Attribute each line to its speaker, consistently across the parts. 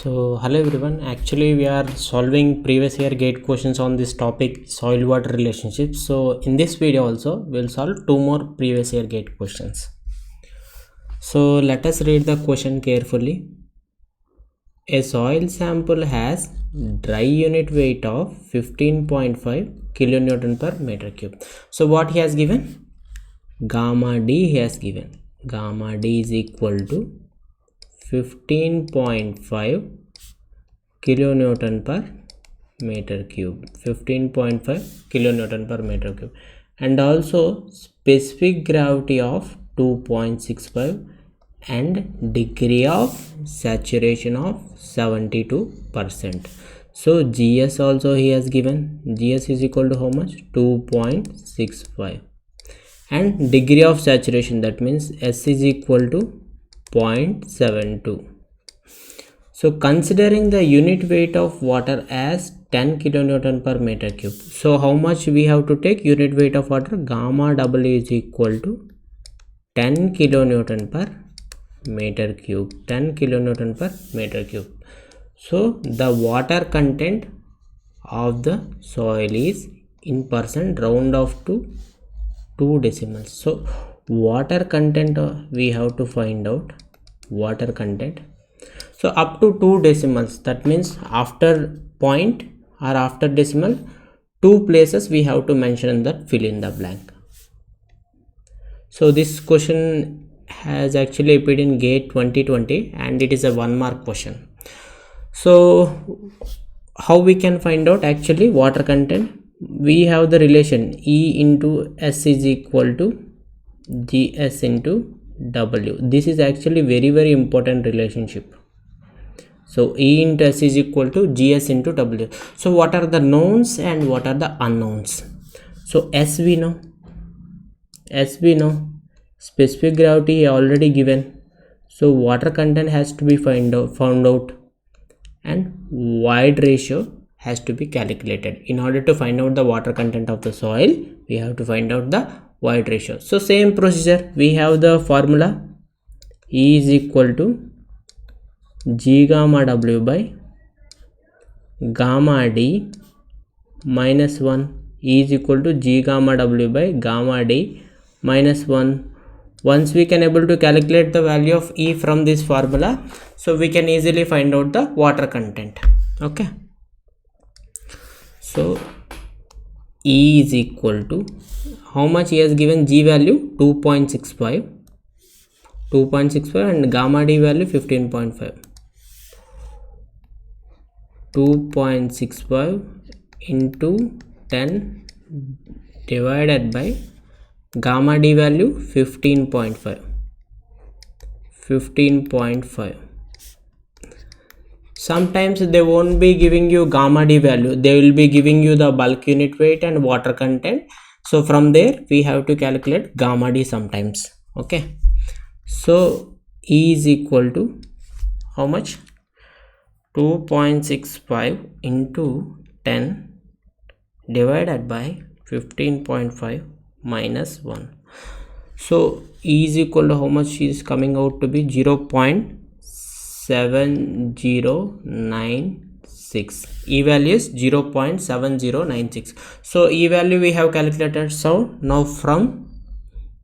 Speaker 1: So hello everyone, actually we are solving previous year GATE questions on this topic soil water relationships. So in this video also we'll solve two more previous year GATE questions. So let us read the question carefully. A soil sample has dry unit weight of 15.5 kilonewton per meter cube. So what he has given? Gamma D he has given. Gamma D is equal to 15.5 kilonewton per meter cube. 15.5 kilonewton per meter cube, and also specific gravity of 2.65 and degree of saturation of 72%. So GS also he has given. GS is equal to how much? 2.65, and degree of saturation, that means S is equal to 0.72. So considering the unit weight of water as 10 kilonewton per meter cube, so how much we have to take unit weight of water? Gamma W is equal to 10 kilonewton per meter cube. 10 kilonewton per meter cube. So the water content of the soil is in percent, round off to 2 decimals. So water content we have to find out. Water content, so up to 2 decimals, that means after point or after decimal, 2 places we have to mention that, fill in the blank. So this question has actually appeared in GATE 2020 and it is a 1 mark question. So how we can find out actually water content? We have the relation E into S is equal to GS into W. This is actually very important relationship. So E into S is equal to GS into W. So what are the knowns and what are the unknowns? So S we know. Specific gravity already given. So water content has to be found out, and void ratio has to be calculated. In order to find out the water content of the soil, we have to find out the void ratio. So same procedure, we have the formula. E is equal to G gamma W by gamma D minus 1. E is equal to G gamma W by gamma D minus 1. Once we can able to calculate the value of E from this formula, so we can easily find out the water content. Okay. So E is equal to how much he has given? G value 2.65 and gamma D value 15.5. 2.65 into 10 divided by gamma D value 15.5. Sometimes they won't be giving you gamma D value, they will be giving you the bulk unit weight and water content. So from there we have to calculate gamma D sometimes. Okay, so E is equal to how much? 2.65 into 10 divided by 15.5 minus 1. So E is equal to how much is coming out to be? 0.7096. E value is 0.7096. So E value we have calculated. So now from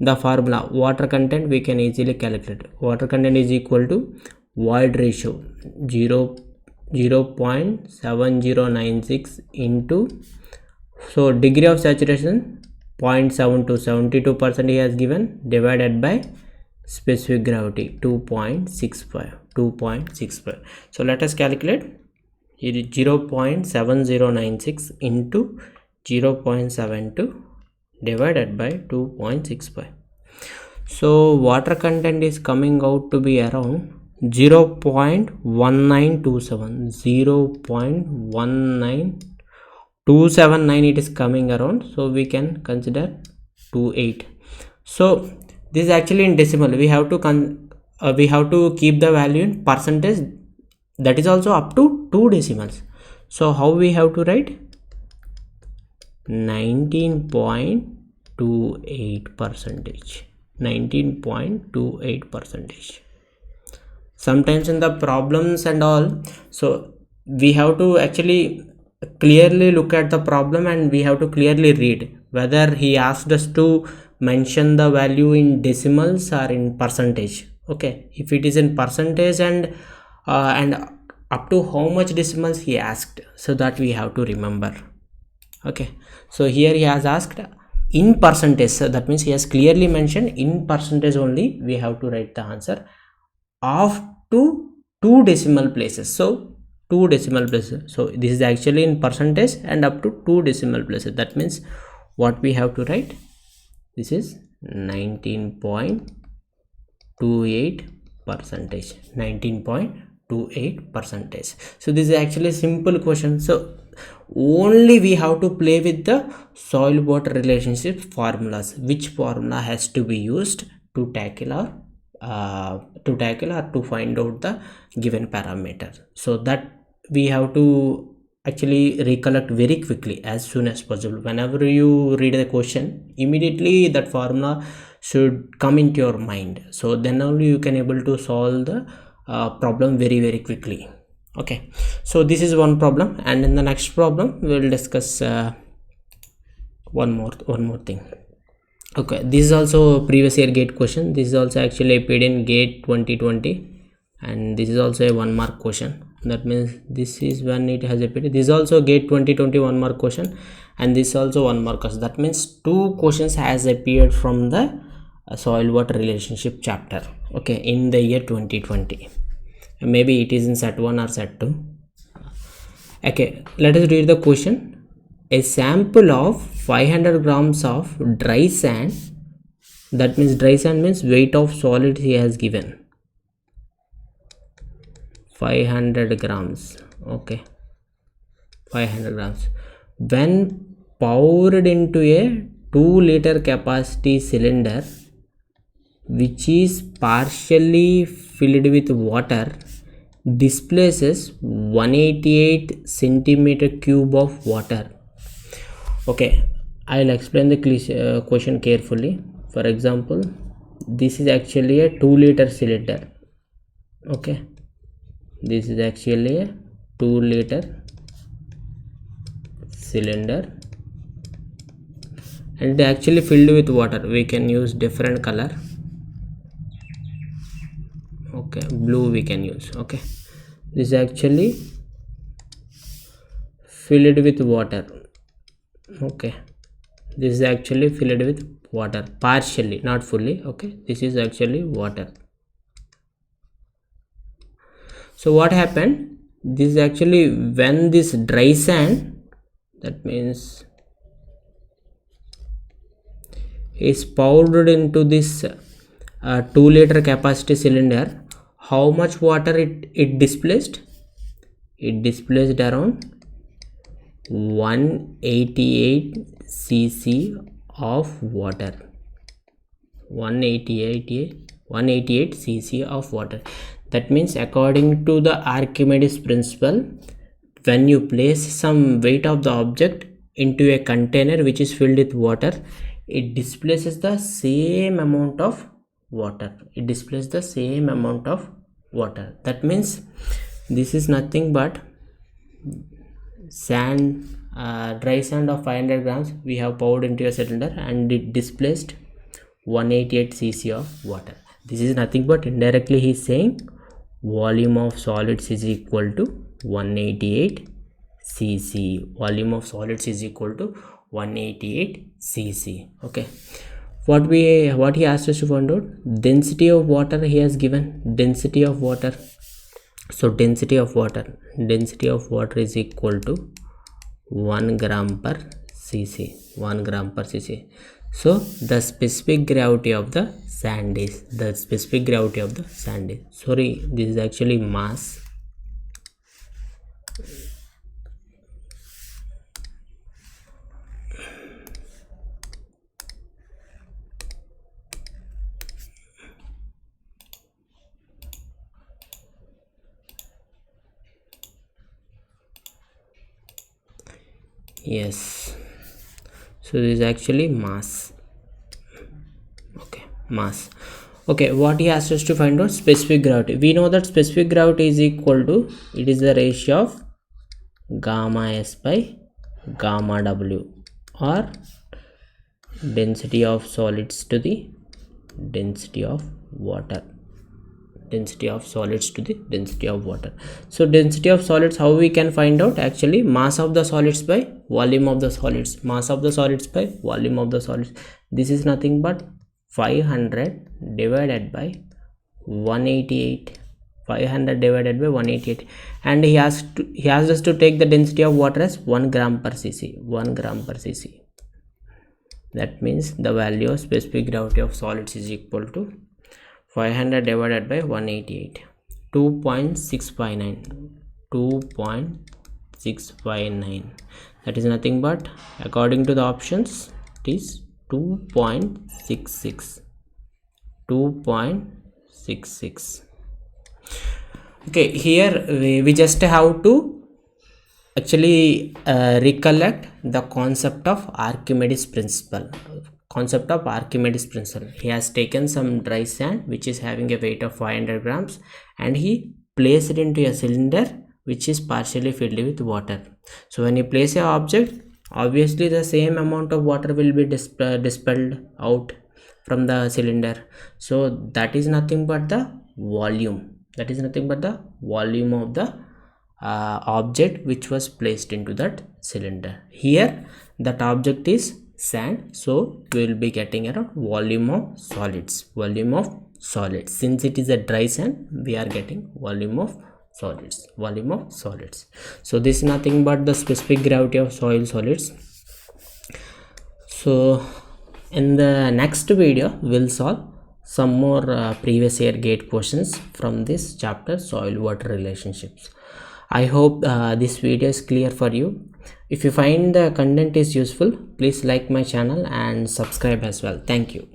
Speaker 1: the formula water content we can easily calculate. Water content is equal to void ratio 0.7096 into, so degree of saturation 0.72, 72% he has given, divided by specific gravity 2.65. So let us calculate. It is 0.7096 into 0.72 divided by 2.65. So water content is coming out to be around 0.19279 it is coming around, so we can consider 28. So this is actually in decimal. We have to keep the value in percentage, that is also up to 2 decimals. So how we have to write? 19.28%. sometimes in the problems and all, so we have to actually clearly look at the problem and we have to clearly read whether he asked us to mention the value in decimals or in percentage. Okay, if it is in percentage and up to how much decimals he asked, so that we have to remember. Okay, so here he has asked in percentage, so that means he has clearly mentioned in percentage only. We have to write the answer of two decimal places. So two decimal places, so this is actually in percentage and up to two decimal places. That means what we have to write, this is 19.28 percentage, 19.28 percentage. So this is actually a simple question. So only we have to play with the soil water relationship formulas, which formula has to be used to tackle or to find out the given parameter. So that we have to actually recollect very quickly as soon as possible. Whenever you read the question, immediately that formula should come into your mind, so then only you can able to solve the problem very quickly. Okay, so this is one problem, and in the next problem we will discuss one more thing. Okay, this is also previous year gate question. This is also actually appeared in gate 2020, and this is also a 1 mark question. That means this is when it has appeared. This is also gate 2020 1 mark question, and this is also 1 mark question. That means two questions has appeared from the soil water relationship chapter, okay, in the year 2020. Maybe it is in set 1 or set 2. Okay, let us read the question. A sample of 500 grams of dry sand, that means dry sand means weight of solid he has given 500 grams. Okay, 500 grams when poured into a 2-liter capacity cylinder which is partially filled with water, displaces 188 centimeter cube of water. Okay, I'll explain the question carefully. For example, this is actually a 2-liter cylinder. Okay, this is actually a 2-liter cylinder and actually filled with water. We can use different color. Okay, blue we can use. Okay, this is actually filled with water. Okay, this is actually filled with water partially, not fully. Okay, this is actually water. So what happened, this is actually when this dry sand, that means is poured into this 2-liter capacity cylinder, how much water it displaced? It displaced around 188 cc of water. 188 cc of water. That means according to the Archimedes principle, when you place some weight of the object into a container which is filled with water, it displaces the same amount of water. It displaces the same amount of water. That means this is nothing but sand, dry sand of 500 grams we have poured into a cylinder and it displaced 188 cc of water. This is nothing but indirectly he is saying volume of solids is equal to 188 cc. Volume of solids is equal to 188 cc. Okay, what he asked us to find out, density of water he has given. Density of water, so density of water is equal to 1 gram per cc. 1 gram per cc. So the specific gravity of the sand is, sorry, this is actually mass. Yes, so this is actually mass. Okay, mass. Okay, what he asks us to find out specific gravity. We know that specific gravity is equal to, it is the ratio of gamma s by gamma w, or density of solids to the density of water, density of solids to the density of water. So density of solids, how we can find out? Actually, mass of the solids by volume of the solids, mass of the solids by volume of the solids. This is nothing but 500 divided by 188, 500 divided by 188, and he asked us to take the density of water as 1 gram per cc, 1 gram per cc. That means the value of specific gravity of solids is equal to 500 divided by 188, 2.659, 2.659. That is nothing but, according to the options, it is 2.66, 2.66. Okay, here we just have to actually recollect the concept of Archimedes principle. He has taken some dry sand which is having a weight of 500 grams, and he placed it into a cylinder which is partially filled with water. So when you place an object, obviously the same amount of water will be dispelled out from the cylinder. So that is nothing but the volume, that is nothing but the volume of the object which was placed into that cylinder. Here that object is sand, so we will be getting around volume of solids, volume of solids. Since it is a dry sand, we are getting volume of solids, volume of solids. So this is nothing but the specific gravity of soil solids. So in the next video we'll solve some more previous year GATE questions from this chapter, soil water relationships. I hope this video is clear for you. If you find the content is useful, please like my channel and subscribe as well. Thank you.